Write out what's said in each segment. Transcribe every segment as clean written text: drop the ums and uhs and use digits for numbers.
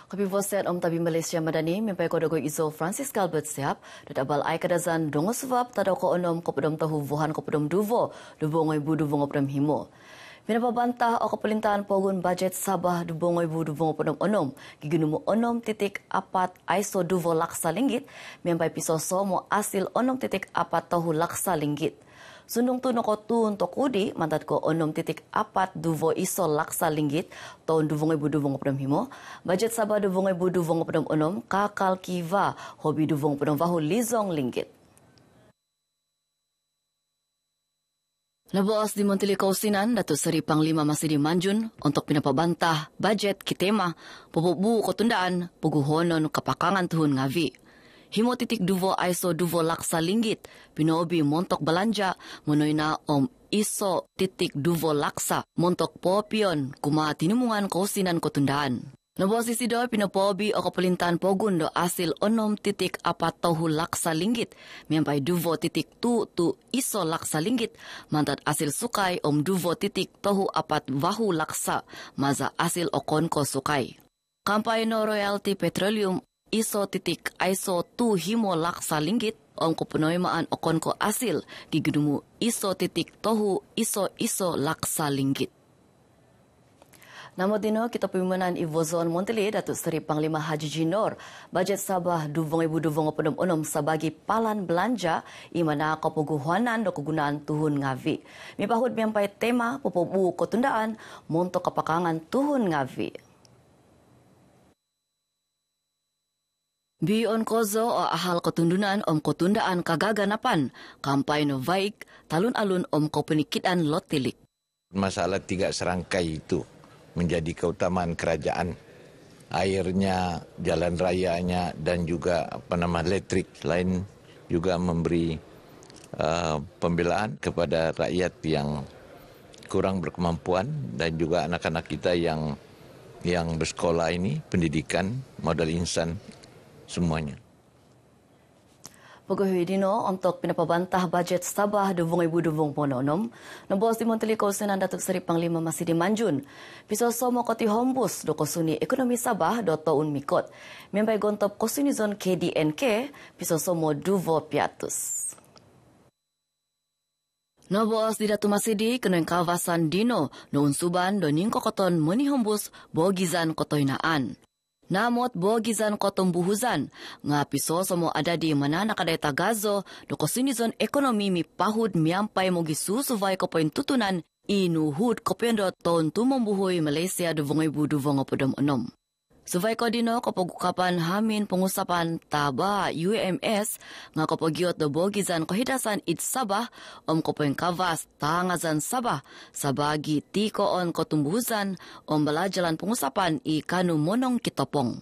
Kapivoset Tabi Malaysia Madani mimpai kodogo izo Francis Galbert siap dadabal ai kadazan dongo sebab tado ko onom ko pedom tahu vuhan ko pedom duvo ngoi bu duvo ngopedom himo. Minapa bantah o kepelintahan pogun budget Sabah duvo ngoi bu duvo ngopedom onom giginumu onom titik apat aiso duvo laksa linggit mimpai pisoso mo asil onom titik apat tahu laksa linggit. Sundung tu noko tu untuk kudi mantat ko onom titik apat duvo iso laksa linggit tahun duvongai bu duvong pedom himo budget Sabah duvongai bu duvong pedom onom kakal kiva hobi duvong pedom vahu lizong linggit. Lebos di Menteri Kausinan Datuk Seri Panglima Masidi Manjun untuk pinapabantah budget kitema popobu kotundaan puguhonon kepakangan tuhun ngavi. Himo titik duvo aiso duvo laksa linggit, pinobi montok belanja, monoina om iso titik duvo laksa, montok popion, kuma tinimungan kausinan kotundaan. Lebos sisi doi pinopobi o kepelintahan pogun do asil onom titik apat tahu laksa linggit, miampai duvo titik tu iso laksa linggit, mantat asil sukai om duvo titik tahu apat vahu laksa, maza asil okonko sukai. Kampai no royalty petroleum iso titik aiso tu himo laksa linggit om ko penoimaan okon ko asil gigidumu iso titik tohu iso laksa linggit. Namo dino kita pimenan Ivozon Monteli Datuk Seri Panglima Haji Jinor budget Sabah duvong pedom onom sabagi palan belanja imana ko peguhuanan do kegunaan tuhun ngavi. Mipahud miampai tema popobu kotundaan montok kepakangan tuhun ngavi. Bion kozo o ahal ketundunan om kotundaan kagaganapan, kampai no baik, talun alun om kopenikitan lotilik. Masalah 3 serangkai itu menjadi keutamaan kerajaan. Airnya, jalan rayanya dan juga listrik lain juga memberi pembelaan kepada rakyat yang kurang berkemampuan dan juga anak-anak kita yang bersekolah ini, pendidikan, modal insan semuanya. Pegawai dino untuk pinapabantah budget Sabah duvong pononom, nombos di Menteri Kausinan Datuk Seri Panglima Masidi Manjun, piso somo koti hombus do kosuni ekonomi Sabah do taun mikot, membai gontop kosuni zon KDNK, piso somo duvo piatus. Nobos di Datu Masidi kenoing kawasan dino, no unsuban do ningko koton meni hombus bogizan kotoinaan. Namot bogizan kotom buhuzan, nga piso somo ada di mana nakaday tagazo, do kosinizon ekonomi mi pahud miampai mogi susuvay ko poin tutunan, inuhud ko do ton tumombuhoy Malaysia do vongay budu vongo podom onom. Suvay ko dino kapagukapan hamin pengusapan taba UMS, nga kapagiot do bogizan kohidasan it Sabah, om ko poin kavas tangazan Sabah, sabagi tikoon kotumbuhuzan, om balajalan pengusapan ikanu monong kitopong.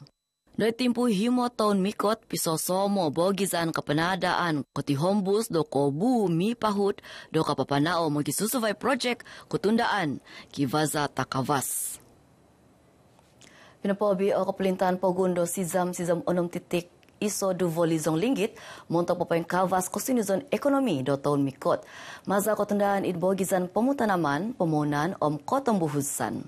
Doi timpu himo taon mikot piso somo bogizan kapanadaan koti hombus do kobu mi pahut do kapapanao magisusuvay project kutundaan kivaza takavas. Pinapobi o kepelintahan pogundo sizam onom titik iso duvo lizong linggit montok papain kavas kosinizon ekonomi do taon mikot. Maza kotundaan it bogizan pemutanaman pemonan om kotom buhusan.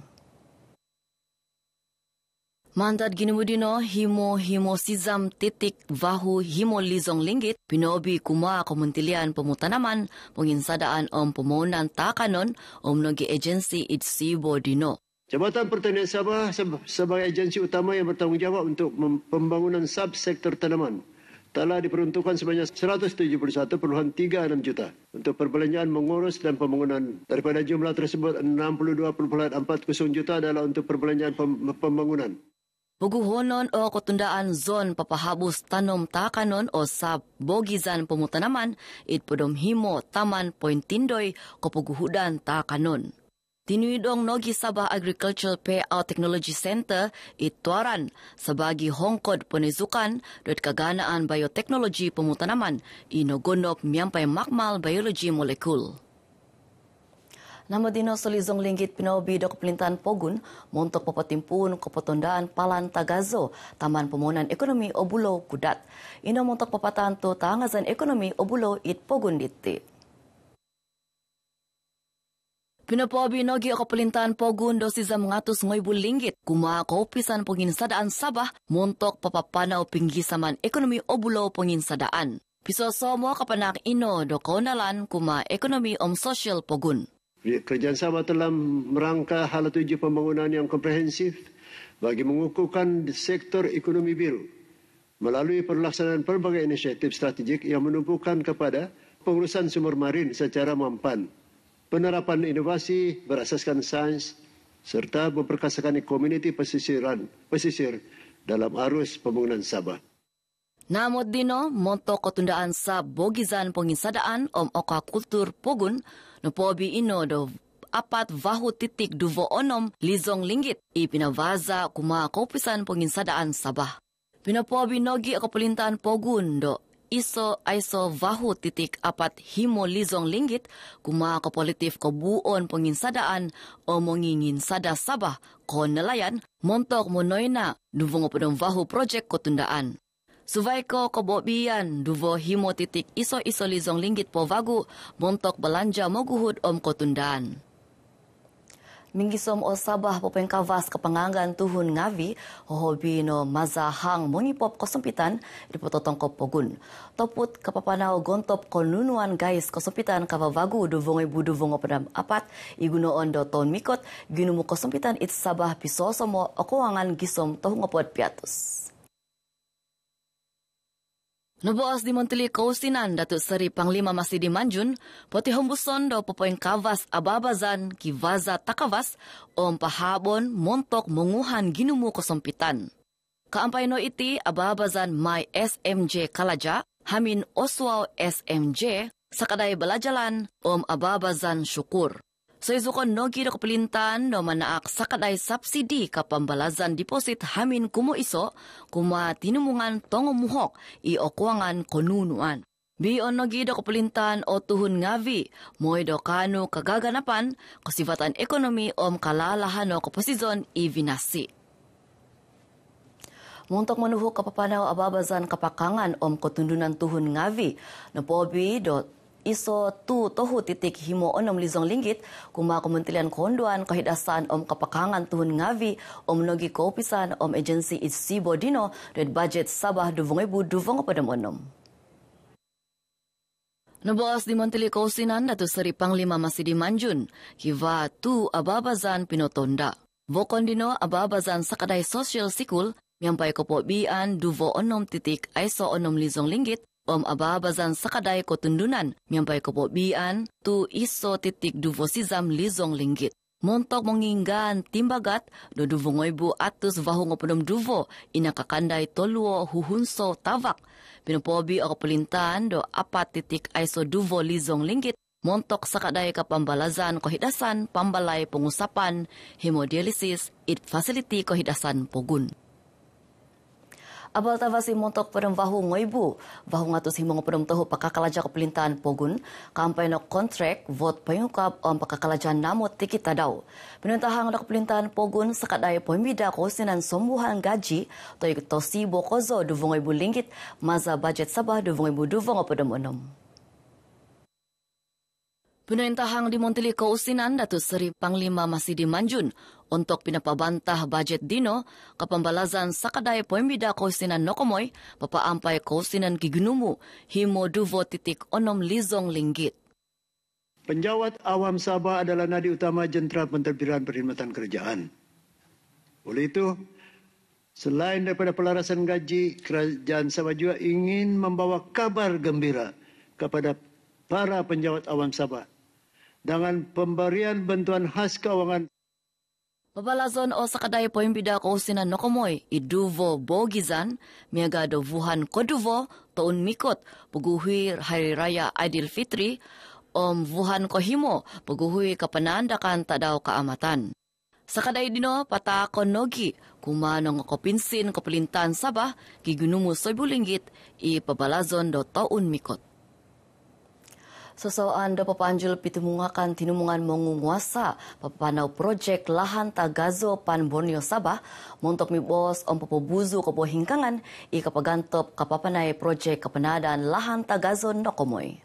Mandat ginimudino himo sizam titik vahu himo lizong linggit pinobi kuma kementerian pemutanaman penginsadaan om pemonan takanon om nogi agensi it sibo dino. Jabatan Pertanian Sabah sebagai agensi utama yang bertanggungjawab untuk pembangunan subsektor tanaman telah diperuntukkan sebanyak 171.36 juta untuk perbelanjaan mengurus dan pembangunan. Daripada jumlah tersebut, 62.40 juta adalah untuk perbelanjaan pembangunan. Puguhonon o kotundaan zon papahabus tanom takanon o sab bogizan pemutanaman it podom himo taman pointindoy ko puguhudan takanon. Tinuidong Nogi Sabah Agricultural Payout Technology Center ituaran sabagi hongkod penizukan dot kaganaan bioteknologi pemutanaman inogonop miampai makmal biologi molekul. Nama dino solizong linggit pinobi do kepelintahan pogun montok papatimpun kepotondaan palan tagazo taman pemonan ekonomi obulo kudat. Ino montok papatan to tangazan ekonomi obulo it pogun ditti. Pinapobi nogi ako pelintahan pogun do siza mengatus ngoibu linggit kuma kaupisan penginsadaan Sabah montok papapanaw pinggisaman ekonomi obulo penginsadaan. Piso somo kapanak ino do kaunalan kuma ekonomi sosial pogun. Kerajaan Sabah telah merangka hala tuju pembangunan yang komprehensif bagi mengukuhkan sektor ekonomi biru melalui pelaksanaan pelbagai inisiatif strategik yang menumpukan kepada pengurusan sumber marin secara mampan, penerapan inovasi berasaskan sains, serta memperkasakan komuniti pesisir dalam arus pembangunan Sabah. Namot dino, montok ketundaan sa bogizan penginsadaan aquaculture pogun, napobi ino do 4.26 lizong linggit ipinavaza kuma kaupisan penginsadaan Sabah. Pinapobi nogi ako pelintahan pogun do ISO 4.5 lizong linggit kuma kapolitif ko buon penginsadaan o menginginsada Sabah ko nelayan montok monoy na duvong padong vahu project ko tundaan. Suvay ko kabobian duvo himo titik ISO lizong linggit po vagu montok belanja moguhud ko tundaan. Minggisom o Sabah po pengkawas kapangangan tuhun ngavi hobi no mazahang mongipop kosempitan dipototong ko pogun. Toput kapapanaw gontop konunuan guys kosempitan kavavagu duvong ibu duvong padam apat igunoon do ton mikot ginumu kosempitan it Sabah pisoso mo okuangan gisom tohung opod piatus. Nabuas di Montili Kausinan Datuk Seri Panglima Masih di Manjun, poti hombuson do popoing kawas ababazan kivaza takawas pahabon montok menguhan ginumu kosempitan. Kaampay no iti ababazan may SMJ Kalaja, hamin Oswaw SMJ, sakadai belajalan ababazan syukur. So izukon nogi do kepelintan no manaak sakadai subsidi kapambalazan deposit hamin kumo iso kuma tinumungan tongo muhok i okuangan konunuan. Bion nogi do kepelintan o tuhun ngavi moy do kanu kagaganapan kasifatan ekonomi kalalahan no keposizon i vinasi. Montok menuhuk kapapanaw ababazan kapakangan kotundunan tuhun ngavi no pobi do ISO 2.6 lizong linggit kuma Kementerian Konduan Kahidasan kapakangan tuhun ngavi nogi kaupisan agensi ITSI Bodino dan budget Sabah 2026. Nabuas di Montili Kausinan Datuk Seri Panglima Masih di Manjun hiva tu ababazan pinotonda. Vokon dino ababazan sakadai sosial sikul miampai kopobian duvo 6.6 lizong linggit ababazan sakadai ko tundunan miampai kopobian tu ISO 2.2 lizong linggit. Montok menginggan timbagat do duvongoibu atus vahung opodom duvo inakakandai toluo huhunso tavak. Pinopobi o pelintahan do 4.2 lizong linggit montok sakadai kapambalazan kohidasan pambalai pengusapan hemodialisis it facility kohidasan pogun. Abal tavasi montok padang vahu ngoibu, vahu ngatus himong padang tahu pakakalaja kepelintahan pogun, kampai no kontrak vote pengukap pakakalaja namot tikita daw. Pinutahang no kepelintahan pogun sakadai pembida kosinan sombuhan gaji, toy tosi bokozo 2,000 linggit, maza budget Sabah 2,000 padang onom. Pinutahang di Montili Kausinan Datuk Seri Panglima Masih di Manjun untuk pinapabantah budget dino kapambalazan sakadai pembida kausinan nokomoy papaampai kausinan kigunumu himo 2.6 lizong linggit. Penjawat awam Sabah adalah nadi utama jentera pentadbiran perkhidmatan kerajaan. Oleh itu, selain daripada pelarasan gaji, kerajaan Sabah juga ingin membawa kabar gembira kepada para penjawat awam Sabah dengan pemberian bantuan khas keuangan. Pabalazon o sakadai pembida kausinan nokomoy iduvo bogizan miaga do vuhan koduvo taun mikot peguhui hari raya Aidil Fitri vuhan kohimo peguhui kapanandakan tadaw kaamatan. Sakadai dino patakon nogi kumanong kopinsin kepelintan Sabah kigunumu 1,000 linggit i pabalazon do taun mikot. Sosoan do papanjul pitumungakan tinumungan mengunguasa papanaw projek lahan Tagazo Pan Borneo Sabah montok mibos papabuzu ko hingkangan i kapagantop kapapanay projek kapanadaan lahan Tagazo Nokomoy.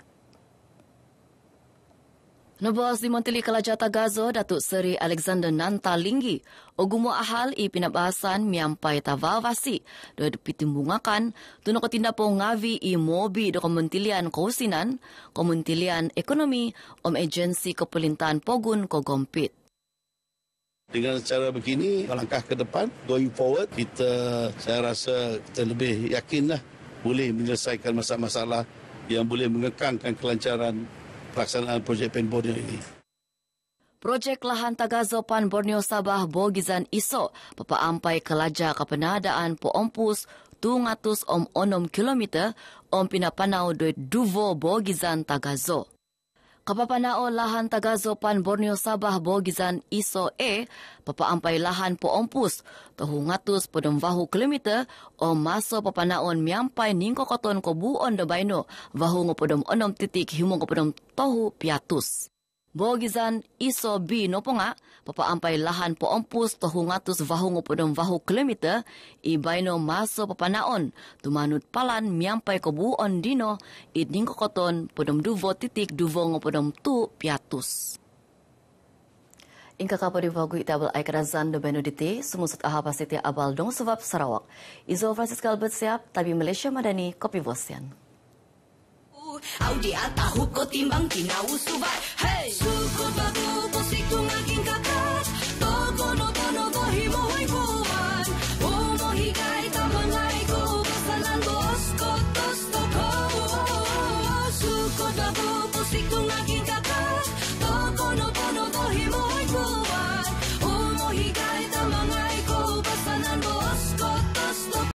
Nabos di Menteri Kelaja Tagazo, Datuk Seri Alexander Nanta Linggi, ogumo ahal i pinabasan miampai tavavasi do dipitimbungakan tuno ko tindapo ngavi i mobi do Kementerian Keusinan, Kementerian Ekonomi, Agensi Kepelintahan Pogun ko Gompit. Dengan cara begini, langkah ke depan, going forward, saya rasa kita lebih yakinlah boleh menyelesaikan masalah-masalah yang boleh mengekangkan kelancaran pelaksanaan projek PEN Borneo ini. Projek lahan Tagazo Pan Borneo Sabah Bogizan Iso, papaampai kelaja kepenadaan po ompus 200 kilometer pinapanao do Duvo Bogizan Tagazo. Kapapanao lahan Tagazo Pan Borneo Sabah Bogizan Iso papaampay lahan po ompus 200 kilometer maso papanaon miampay ningko koton ko buon do baino vahu ngo podom 6 titik himong ko podom tohu piatus. Bogizan Iso B no po nga, papaampay lahan po ompus 200 vahu ngo podom vahu kilometer ibayno maso papanaon tumanut palan miampay ko buon dino idning ko koton podom duvo titik duvo ngo podom tu piatus. Ingka kapo di vagu itabel ay karazan do benodite sumusut ahapa siti abal dong sebab Sarawak. Izo Francisca Albert siap tabi Malaysia Madani kopi bosian. Audi atahu ko timbang tinau subat.